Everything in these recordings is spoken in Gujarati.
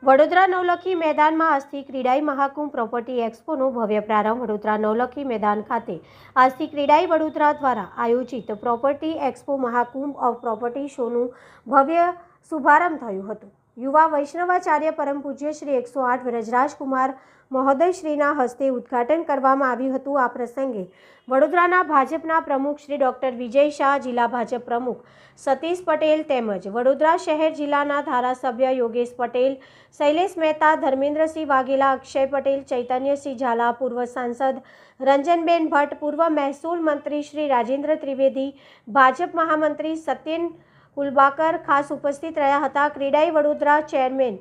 વડોદરા નવલખી મેદાનમાં આજથી ક્રીડાઈ મહાકુંભ પ્રોપર્ટી એક્સપોનો ભવ્ય પ્રારંભ વડોદરા નવલખી મેદાન ખાતે આજથી ક્રીડાઈ વડોદરા દ્વારા આયોજિત property expo Mahakumbh of property શોનું ભવ્ય શુભારંભ થયું હતું। યુવા વૈષ્ણવાચાર્ય પરમ પૂજ્ય શ્રી 108 વ્રજરાજકુમાર મહોદય શ્રીના હસ્તે ઉદ્ઘાટન કરવામાં આવ્યું હતું। આ પ્રસંગે વડોદરાના ભાજપના પ્રમુખ શ્રી ડોક્ટર વિજય શાહ, જિલ્લા ભાજપ પ્રમુખ સતીશ પટેલ તેમજ વડોદરા શહેર જિલ્લાના ધારાસભ્ય યોગેશ પટેલ, શૈલેષ મહેતા, ધર્મેન્દ્રસિંહ વાઘેલા, અક્ષય પટેલ, ચૈતન્યસિંહ ઝાલા, પૂર્વ સાંસદ રંજનબેન ભટ્ટ, પૂર્વ મહેસૂલ મંત્રી શ્રી રાજેન્દ્ર ત્રિવેદી, ભાજપ મહામંત્રી સત્યેન કુલબાકર ખાસ ઉપસ્થિત રહ્યા હતા। CREDAI Vadodara chairman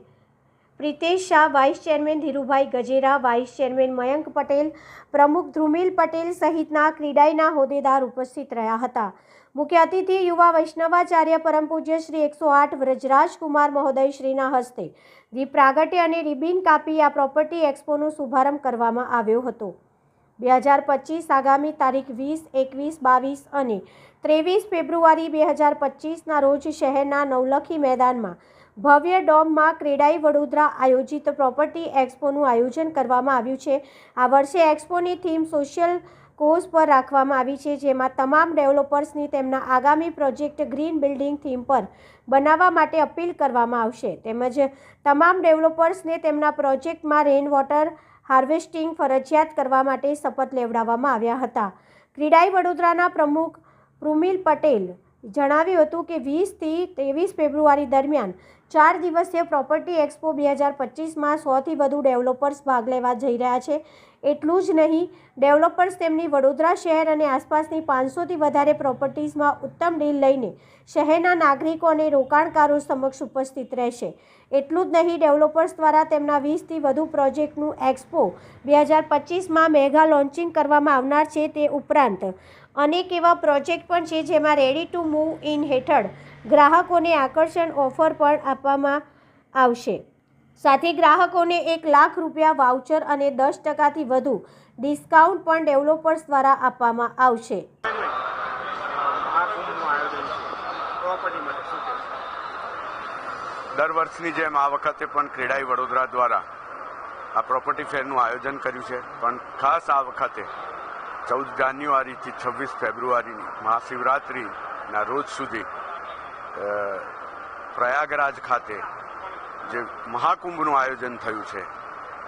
Pritesh Shah, vice chairman Dhirubhai Gajera, vice chairman Mayank Patel, પ્રમુખ ધ્રુમિલ પટેલ સહિતના ક્રીડાઈના હોદ્દેદાર ઉપસ્થિત રહ્યા હતા। મુખ્ય અતિથિ યુવા વૈષ્ણવાચાર્ય પરમ પૂજ્ય શ્રી 108 વ્રજરાજકુમાર મહોદય શ્રીના હસ્તે દીપ પ્રાગટ્ય અને રિબિન કાપી આ પ્રોપર્ટી એક્સપોનો શુભારંભ કરવામાં આવ્યો હતો। 2025 આગામી તારીખ 20, 21, 22 અને 23 ફેબ્રુઆરી 2025ના રોજ શહેરના નવલખી મેદાનમાં ભવ્ય ડોમમાં ક્રીડાઈ વડોદરા આયોજિત પ્રોપર્ટી એક્સપોનું આયોજન કરવામાં આવ્યું છે। આ વર્ષે એક્સપોની થીમ સોશિયલ કોઝ પર રાખવામાં આવી છે, જેમાં તમામ ડેવલપર્સની તેમના આગામી પ્રોજેક્ટ ગ્રીન બિલ્ડિંગ થીમ પર બનાવવા માટે અપીલ કરવામાં આવશે, તેમજ તમામ ડેવલપર્સને તેમના પ્રોજેક્ટમાં રેઇન વોટર હાર્વેસ્ટિંગ ફરજિયાત કરવા માટે શપથ લેવડાવવામાં આવ્યા હતા। ક્રીડાઈ વડોદરાના પ્રમુખ ધ્રુમિલ પટેલ જણાવ્યું હતું કે 20 થી 23 ફેબ્રુઆરી દરમિયાન 4 દિવસીય પ્રોપર્ટી એક્સપો 2025માં 100થી વધુ ડેવલપર્સ ભાગ લેવા જઈ રહ્યા છે। એટલું જ નહીં, ડેવલપર્સ તેમની વડોદરા શહેર અને આસપાસની 500થી વધારે પ્રોપર્ટીઝમાં ઉત્તમ ડીલ લઈને શહેરના નાગરિકો અને રોકાણકારો સમક્ષ ઉપસ્થિત રહેશે। એટલું જ નહીં, ડેવલપર્સ દ્વારા તેમના 20થી વધુ પ્રોજેક્ટનું એક્સપો 2025માં મેગા લોન્ચિંગ કરવામાં આવનાર છે। તે ઉપરાંત અનેક એવા પ્રોજેક્ટ પણ છે જેમાં રેડી ટુ મૂવ ઇન હેઠળ ગ્રાહકોને આકર્ષણ ઓફર પણ આપવામાં આવશે। સાથે ગ્રાહકોને 1 લાખ રૂપિયા વાઉચર અને 10%થી વધુ ડિસ્કાઉન્ટ પણ ડેવલપર્સ દ્વારા આપવામાં આવશે। દર વર્ષની જેમ આ વખતે પણ ક્રીડાઈ વડોદરા દ્વારા આ પ્રોપર્ટી ફેરનું આયોજન કર્યું છે, પણ ખાસ આ વખતે 14 જાન્યુઆરીથી 26 ફેબ્રુઆરીની મહાશિવરાત્રિના રોજ સુધી પ્રયાગરાજ ખાતે જે મહાકુંભનું આયોજન થયું છે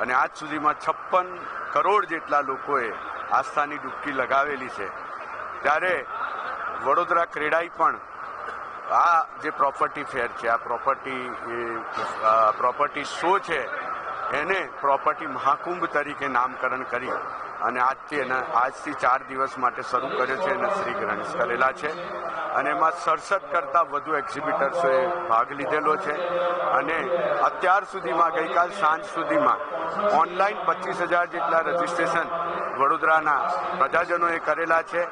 અને આજ સુધીમાં 56 કરોડ જેટલા લોકોએ આસ્થાની ડૂબકી લગાવેલી છે, ત્યારે વડોદરા ક્રીડાઈ પણ આ જે પ્રોપર્ટી ફેર છે, આ પ્રોપર્ટી શો છે, એને પ્રોપર્ટી મહાકુંભ તરીકે નામકરણ કરી અને આજથી 4 દિવસ માટે શરૂ કર્યો છે અને શ્રી ગણેશ કરેલા છે અને એમાં 67 કરતાં વધુ એક્ઝિબિટર્સોએ ભાગ લીધેલો છે અને અત્યાર સુધીમાં ગઈકાલ સાંજ સુધીમાં ઓનલાઈન 25,000 જેટલા રજીસ્ટ્રેશન વડોદરાના પ્રજાજનોએ કરેલા છે।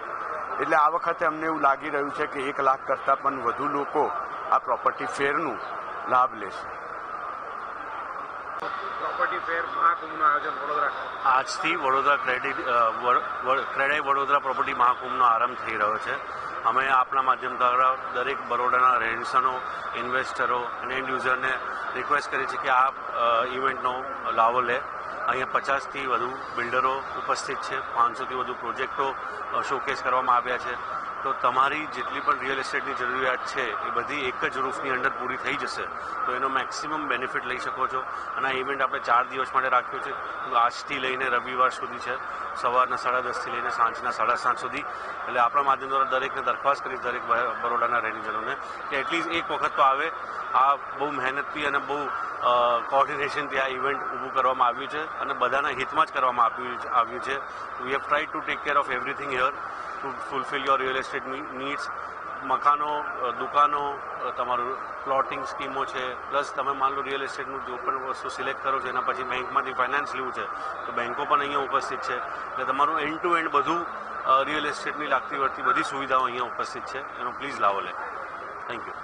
એટલે આ વખતે અમને એવું લાગી રહ્યું છે કે 1 લાખ કરતાં પણ વધુ લોકો આ પ્રોપર્ટી ફેરનું લાભ લેશે। પ્રોપર્ટી ફેર મહાકુંભનું આયોજન વડોદરા આજથી વડોદરા ક્રેડાઈ વડોદરા પ્રોપર્ટી મહાકુંભનો આરંભ થઈ રહ્યો છે। અમે આપણા માધ્યમ દ્વારા દરેક બરોડાના રહેણીસનો, ઇન્વેસ્ટરો અને એન્ડ યુઝરને રિક્વેસ્ટ કરી છે કે આ ઇવેન્ટનો લાવો લે। અહીંયા 50થી વધુ બિલ્ડરો ઉપસ્થિત છે, 500થી વધુ પ્રોજેક્ટો શોકેસ કરવામાં આવ્યા છે। તો તમારી જેટલી પણ રિયલ એસ્ટેટની જરૂરિયાત છે એ બધી એક જ રૂફની અંદર પૂરી થઈ જશે, તો એનો મેક્સિમમ બેનિફિટ લઈ શકો છો। અને આ ઇવેન્ટ આપણે 4 દિવસ માટે રાખ્યો છે, આજથી લઈને રવિવાર સુધી છે, સવારના 10:30થી લઈને સાંજના 7:30 સુધી। એટલે આપણા માધ્યમ દ્વારા દરેકને દરખાસ્ત કરીશ, દરેક બરોડાના રહેણીજનોને કે એટલીસ્ટ એક વખત તો આવે। આ બહુ મહેનતથી અને બહુ કોઓર્ડિનેશનથી આ ઇવેન્ટ ઊભું કરવામાં આવ્યું છે અને બધાના હિતમાં જ કરવામાં આવ્યું છે। We have tried to take care of everything here two fulfil your real estate needs. મકાનો, દુકાનો, તમારું પ્લોટિંગ સ્કીમો છે, પ્લસ તમે માન લો રિયલ એસ્ટેટનું જો પણ વસ્તુ સિલેક્ટ કરો છો એના પછી બેંકમાંથી ફાઇનાન્સ લેવું છે તો બેંકો પણ અહીંયા ઉપસ્થિત છે। એટલે તમારું એન્ડ ટુ એન્ડ બધું રિયલ એસ્ટેટની લાગતી વળતી બધી સુવિધાઓ અહીંયા ઉપસ્થિત છે, એનો પ્લીઝ લાવો લે। Thank you.